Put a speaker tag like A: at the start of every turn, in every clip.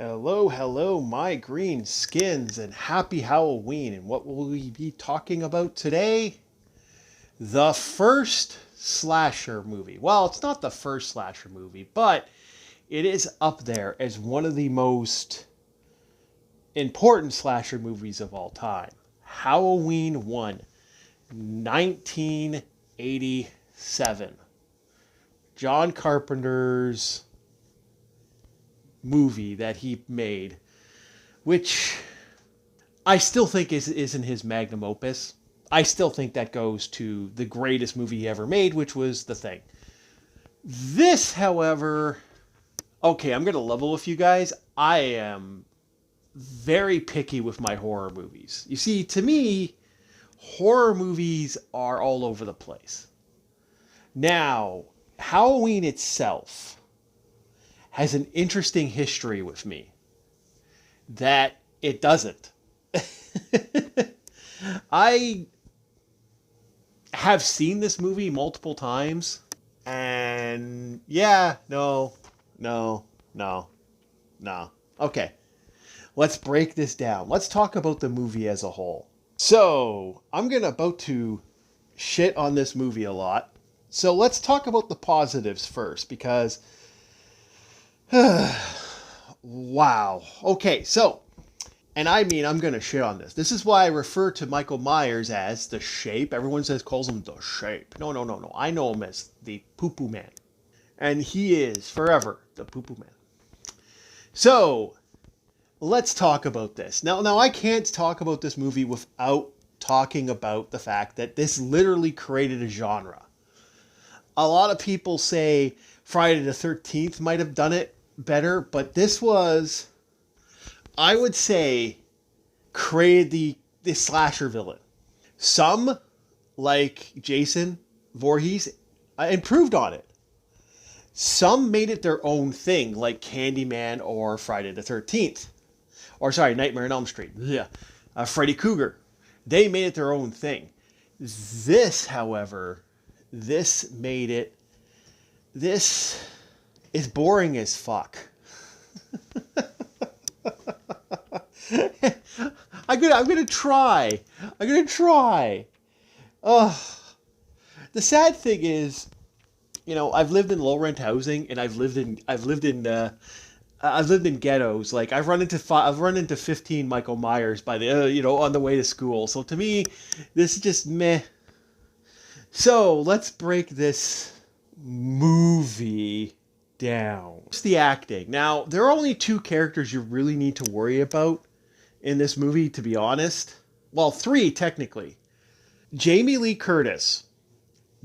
A: Hello, hello, my green skins, and happy Halloween. And what will we be talking about today? The first slasher movie. Well, it's not the first slasher movie, but it is up there as one of the most important slasher movies of all time. Halloween 1, 1987. John Carpenter's movie that he made, which I still think isn't his magnum opus. I still think that goes to the greatest movie he ever made, which was The Thing. This, however, okay, I'm going to level with you guys. I am very picky with my horror movies. You see, to me, horror movies are all over the place. Now, Halloween itself has an interesting history with me that it doesn't. I have seen this movie multiple times, and yeah, no. Okay, let's break this down. Let's talk about the movie as a whole. So, about to shit on this movie a lot. So let's talk about the positives first, because wow. Okay, so, and I mean, I'm going to shit on this. This is why I refer to Michael Myers as the Shape. Everyone calls him the Shape. No. I know him as the Poo-Poo Man. And he is forever the Poo-Poo Man. So, let's talk about this. Now I can't talk about this movie without talking about the fact that this literally created a genre. A lot of people say Friday the 13th might have done it better, but this was, I would say, created the slasher villain. Some, like Jason Voorhees, improved on it. Some made it their own thing, like Candyman or Friday the 13th. Or sorry, Nightmare on Elm Street. Yeah. Freddy Krueger. They made it their own thing. This, however, this is boring as fuck. I'm gonna try. The sad thing is, I've lived in low rent housing, and I've lived in ghettos. Like I've run into 15 Michael Myers by the on the way to school. So to me, this is just meh. So let's break this movie down. It's the acting. Now, there are only two characters you really need to worry about in this movie, to be honest. Well, three, technically. Jamie Lee Curtis,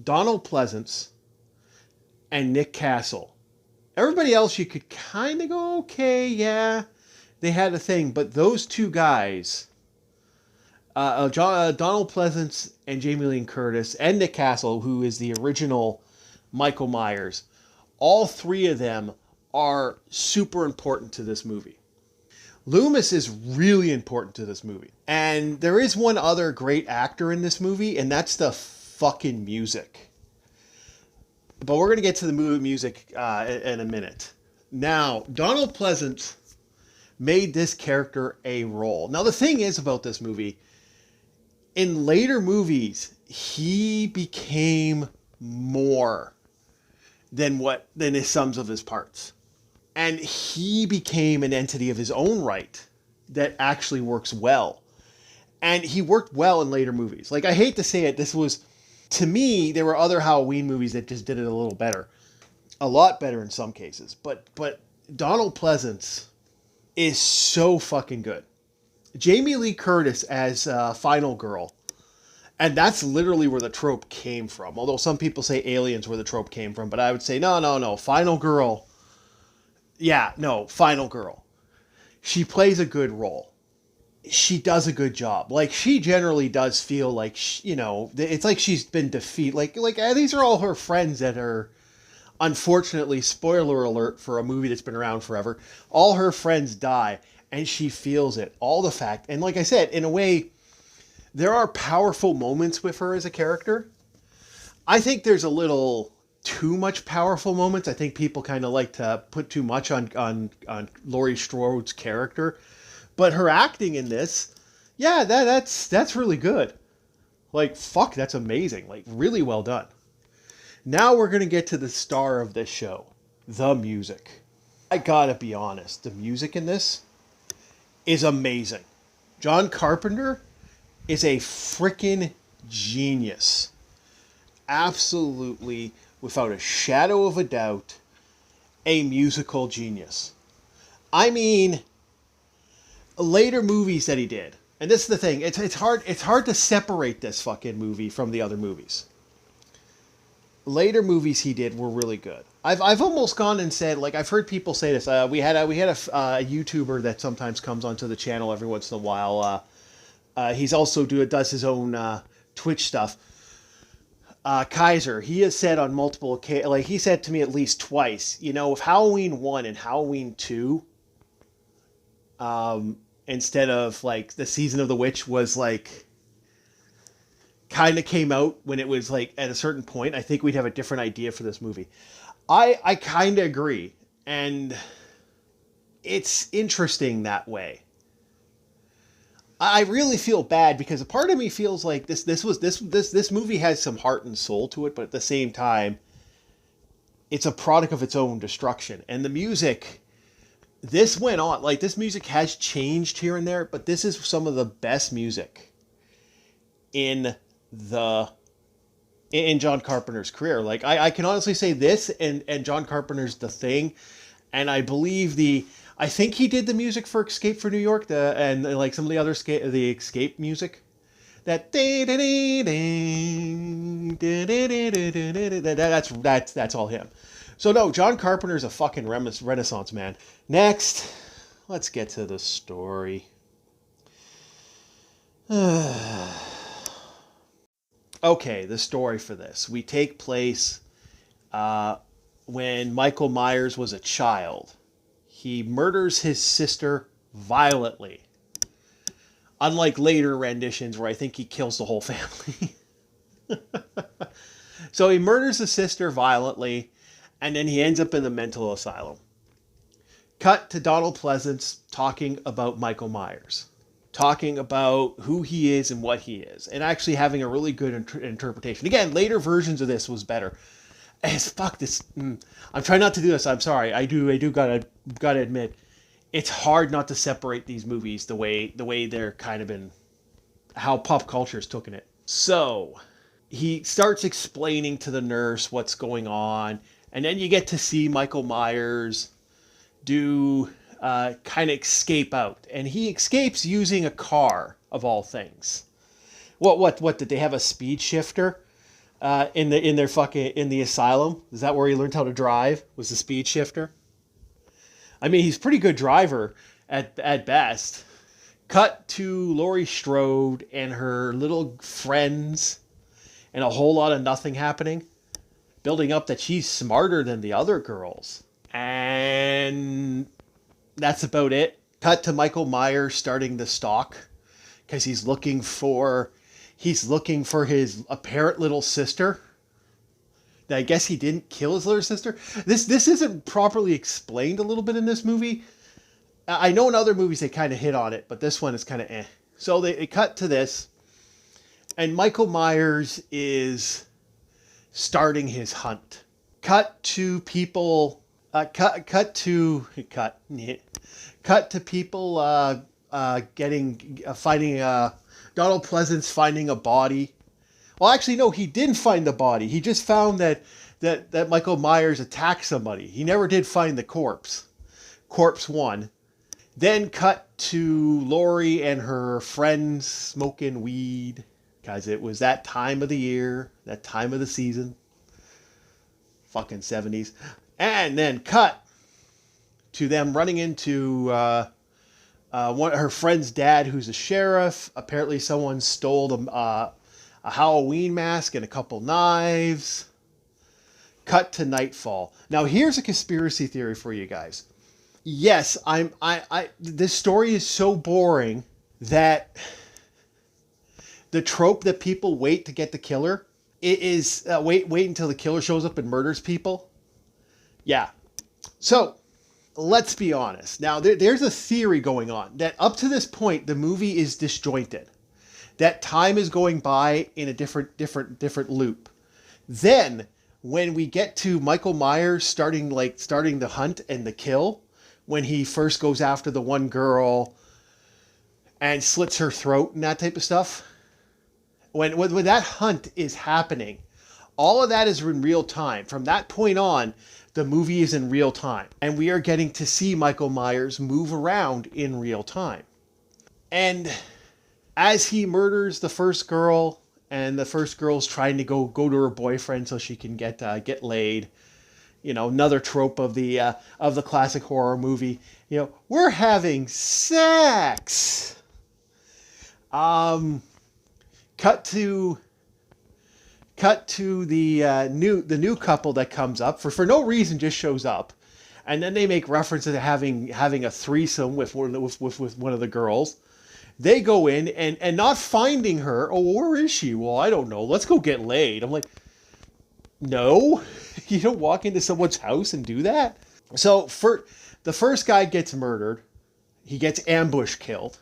A: Donald Pleasance, and Nick Castle. Everybody else you could kind of go, okay, yeah, they had a thing. But those two guys, Donald Pleasance and Jamie Lee Curtis, and Nick Castle, who is the original Michael Myers, all three of them are super important to this movie. Loomis is really important to this movie. And there is one other great actor in this movie, and that's the fucking music. But we're going to get to the movie music in a minute. Now, Donald Pleasance made this character a role. Now, the thing is about this movie, in later movies, he became more than his sums of his parts. And he became an entity of his own right that actually works well. And he worked well in later movies. Like, I hate to say it, to me, there were other Halloween movies that just did it a little better. A lot better in some cases. But Donald Pleasance is so fucking good. Jamie Lee Curtis as Final Girl. And that's literally where the trope came from. Although some people say Aliens where the trope came from. But I would say, no. Final Girl. Yeah, no, Final Girl. She plays a good role. She does a good job. Like, she generally does feel like, it's like she's been defeated. Like these are all her friends that are, unfortunately, spoiler alert for a movie that's been around forever, all her friends die, and she feels it. All the fact. And like I said, in a way, there are powerful moments with her as a character. I think there's a little too much powerful moments. I think people kind of like to put too much on Laurie Strode's character, but her acting in this, yeah, that's really good. Like, fuck, that's amazing. Like, really well done. Now we're gonna get to the star of this show, the music. I gotta be honest, the music in this is amazing. John Carpenter is a freaking genius. Absolutely, without a shadow of a doubt, a musical genius. I mean, later movies that he did, and this is the thing, it's hard to separate this fucking movie from the other movies. Later movies he did were really good. I've almost gone and said, like, I've heard people say this. We had a YouTuber that sometimes comes onto the channel every once in a while. He's also does his own Twitch stuff. Kaiser, he has said on multiple occasions, like he said to me at least twice, you know, if Halloween 1 and Halloween 2, instead of like the Season of the Witch was like, kind of came out when it was like at a certain point, I think we'd have a different idea for this movie. I kind of agree. And it's interesting that way. I really feel bad because a part of me feels like this movie has some heart and soul to it, but at the same time, it's a product of its own destruction. And the music, this went on, like this music has changed here and there, but this is some of the best music in John Carpenter's career. Like I can honestly say this and John Carpenter's The Thing, and I believe I think he did the music for Escape from New York, and like some of the other the Escape music. That's all him. So no, John Carpenter's a fucking renaissance man. Next, let's get to the story. Okay, the story for this. We take place when Michael Myers was a child. He murders his sister violently. Unlike later renditions where I think he kills the whole family. So he murders the sister violently, and then he ends up in the mental asylum. Cut to Donald Pleasance talking about Michael Myers. Talking about who he is and what he is. And actually having a really good interpretation. Again, later versions of this was better. Fuck this. I'm trying not to do this. I'm sorry. I do gotta admit, it's hard not to separate these movies the way they're kind of been, how pop culture's taken it. So he starts explaining to the nurse what's going on, and then you get to see Michael Myers do kind of escape out, and he escapes using a car of all things. What did they have a speed shifter? In the asylum? Is that where he learned how to drive? Was the speed shifter? I mean, he's a pretty good driver at best. Cut to Laurie Strode and her little friends and a whole lot of nothing happening. Building up that she's smarter than the other girls. And that's about it. Cut to Michael Myers starting the stalk because he's looking for his apparent little sister. I guess he didn't kill his little sister. This isn't properly explained a little bit in this movie. I know in other movies they kind of hit on it, but this one is kind of eh. So they cut to this, and Michael Myers is starting his hunt. Cut to people. Cut to people finding Donald Pleasance finding a body. Well, actually, no, he didn't find the body. He just found that Michael Myers attacked somebody. He never did find the corpse. Corpse 1. Then cut to Laurie and her friends smoking weed. Because it was that time of the year, that time of the season. Fucking 70s. And then cut to them running into her friend's dad, who's a sheriff. Apparently someone stole a Halloween mask and a couple knives. Cut to nightfall. Now here's a conspiracy theory for you guys. Yes, this story is so boring that the trope that people wait to get the killer it is wait until the killer shows up and murders people. Yeah. So let's be honest. Now there's a theory going on that up to this point the movie is disjointed. That time is going by in a different loop. Then when we get to Michael Myers starting the hunt and the kill, when he first goes after the one girl and slits her throat and that type of stuff, when that hunt is happening, all of that is in real time. From that point on, the movie is in real time, and we are getting to see Michael Myers move around in real time. And as he murders the first girl, and the first girl's trying to go to her boyfriend so she can get laid, another trope of the classic horror movie. We're having sex. Cut to the new couple that comes up for no reason, just shows up, and then they make reference to having a threesome with one of the girls. They go in and not finding her. Oh, where is she? Well, I don't know. Let's go get laid. I'm like, no, you don't walk into someone's house and do that. So the first guy gets murdered. He gets ambush killed.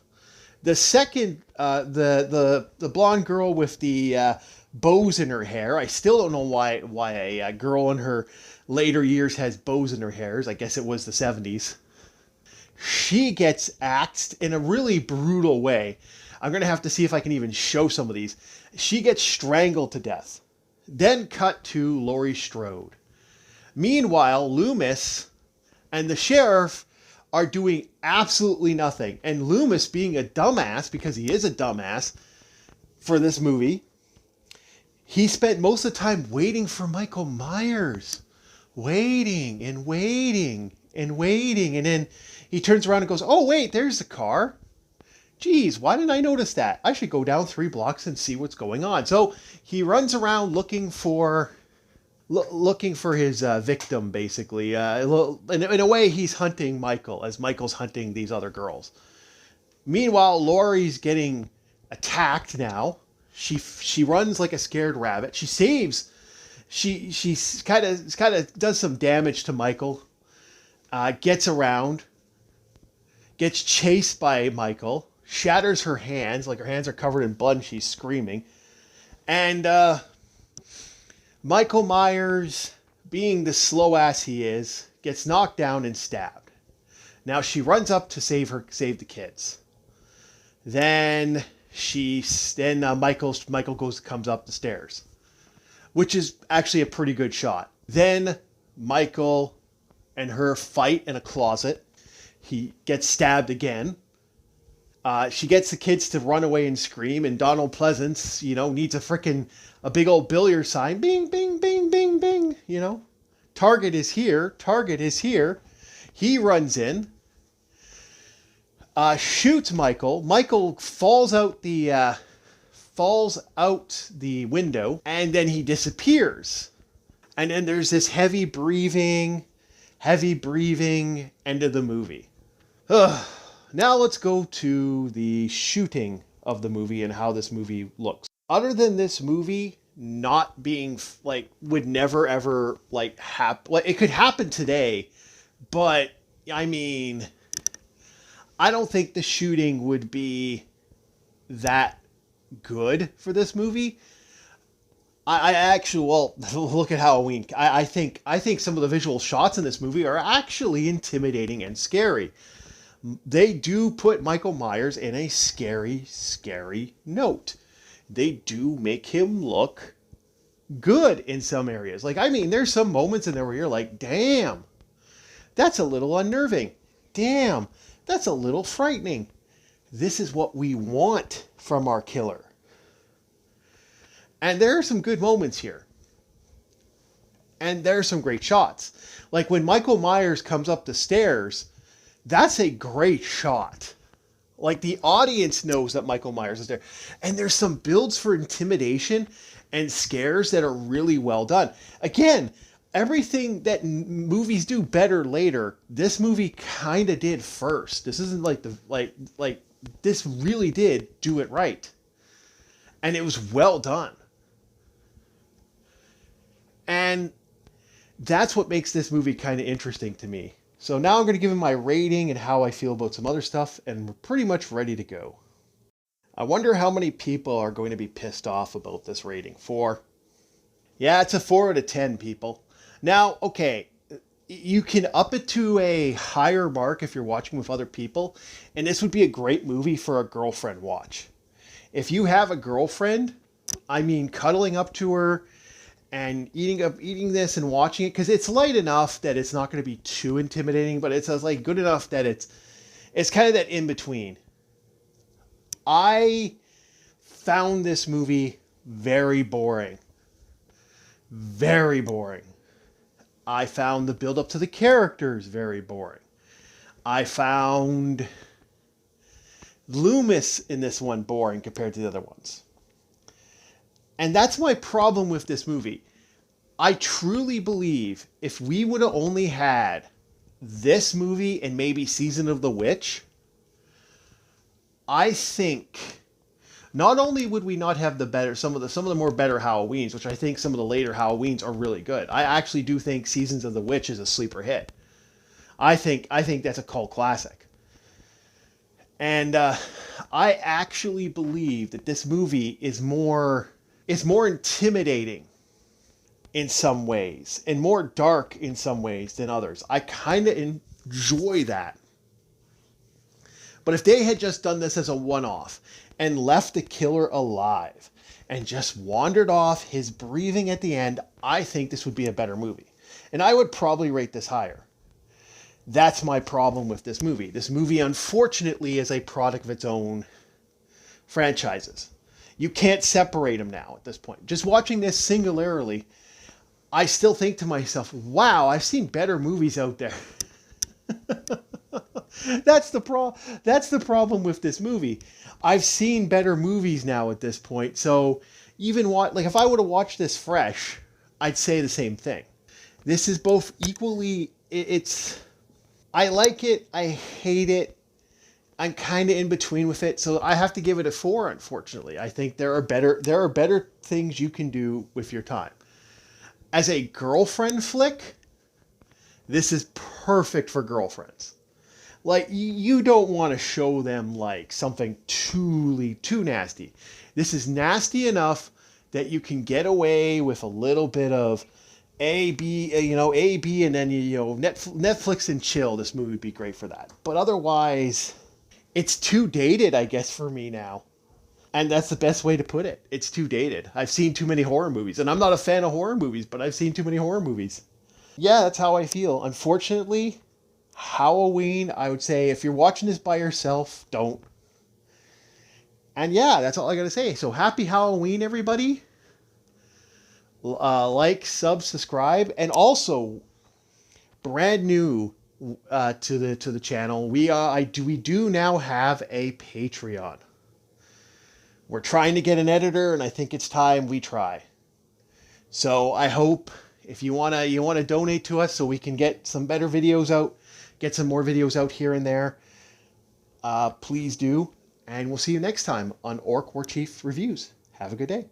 A: The second, the blonde girl with the bows in her hair. I still don't know why a girl in her later years has bows in her hairs. I guess it was the 70s. She gets axed in a really brutal way. I'm going to have to see if I can even show some of these. She gets strangled to death. Then cut to Laurie Strode. Meanwhile, Loomis and the sheriff are doing absolutely nothing. And Loomis, being a dumbass, because he is a dumbass for this movie, he spent most of the time waiting for Michael Myers. Waiting and waiting and waiting. And then he turns around and goes, oh, wait, there's the car. Geez, why didn't I notice that? I should go down 3 blocks and see what's going on. So he runs around looking for his victim, basically. In a way, he's hunting Michael as Michael's hunting these other girls. Meanwhile, Laurie's getting attacked now. She runs like a scared rabbit. She saves. She kind of does some damage to Michael. Gets around. Gets chased by Michael. Shatters her hands. Like her hands are covered in blood and she's screaming. And Michael Myers, being the slow ass he is, gets knocked down and stabbed. Now she runs up to save the kids. Then Michael comes up the stairs, which is actually a pretty good shot. Then Michael and her fight in a closet. He gets stabbed again. She gets the kids to run away and scream, and Donald Pleasance, needs a big old billiard sign. Bing, bing, bing, bing, bing, Target is here. Target is here. He runs in. Shoots Michael. Michael falls out the window, and then he disappears. And then there's this heavy breathing end of the movie. Now let's go to the shooting of the movie and how this movie looks. Other than this movie not being would never ever happen. It could happen today, but I mean, I don't think the shooting would be that good for this movie. I actually, look at Halloween. I think some of the visual shots in this movie are actually intimidating and scary. They do put Michael Myers in a scary, scary note. They do make him look good in some areas. There's some moments in there where you're like, damn, that's a little unnerving. Damn, that's a little frightening. This is what we want from our killer. And there are some good moments here. And there are some great shots. Like when Michael Myers comes up the stairs, that's a great shot. The audience knows that Michael Myers is there. And there's some builds for intimidation and scares that are really well done. Again, everything that movies do better later, this movie kind of did first. This isn't this really did do it right. And it was well done. And that's what makes this movie kind of interesting to me. So now I'm going to give him my rating and how I feel about some other stuff, and we're pretty much ready to go. I wonder how many people are going to be pissed off about this rating. 4. Yeah, it's a 4 out of 10, people. Now, okay, you can up it to a higher mark if you're watching with other people, and this would be a great movie for a girlfriend watch. If you have a girlfriend, I mean, cuddling up to her and eating this and watching it, because it's light enough that it's not going to be too intimidating, but it's like good enough that it's kind of that in between. I found this movie very boring. Very boring. I found the build up to the characters very boring. I found Loomis in this one boring compared to the other ones. And that's my problem with this movie. I truly believe if we would have only had this movie and maybe Season of the Witch, I think not only would we not have some of the more better Halloweens, which I think some of the later Halloweens are really good. I actually do think Seasons of the Witch is a sleeper hit. I think that's a cult classic. And I actually believe that this movie is more intimidating in some ways and more dark in some ways than others. I kind of enjoy that. But if they had just done this as a one-off and left the killer alive and just wandered off his breathing at the end, I think this would be a better movie. And I would probably rate this higher. That's my problem with this movie. This movie, unfortunately, is a product of its own franchises. You can't separate them now at this point. Just watching this singularly, I still think to myself, wow, I've seen better movies out there. That's the problem with this movie. I've seen better movies now at this point. So even if I would have watched this fresh, I'd say the same thing. This is both equally, I like it, I hate it. I'm kind of in between with it, so I have to give it a 4, unfortunately. I think there are better things you can do with your time. As a girlfriend flick, this is perfect for girlfriends. Like, you don't want to show them like something too nasty. This is nasty enough that you can get away with a little bit of A, B, and then Netflix and chill. This movie would be great for that. But otherwise, it's too dated, I guess, for me now. And that's the best way to put it. It's too dated. I've seen too many horror movies. And I'm not a fan of horror movies, but I've seen too many horror movies. Yeah, that's how I feel. Unfortunately, Halloween, I would say if you're watching this by yourself, don't. And yeah, that's all I got to say. So happy Halloween, everybody. Like, sub, subscribe. And also, brand new to the channel, we do now have a Patreon. We're trying to get an editor, and I think it's time we try. So I hope if you wanna donate to us so we can get some better videos out, get some more videos out here and there, please do. And we'll see you next time on Orc War Chief Reviews. Have a good day.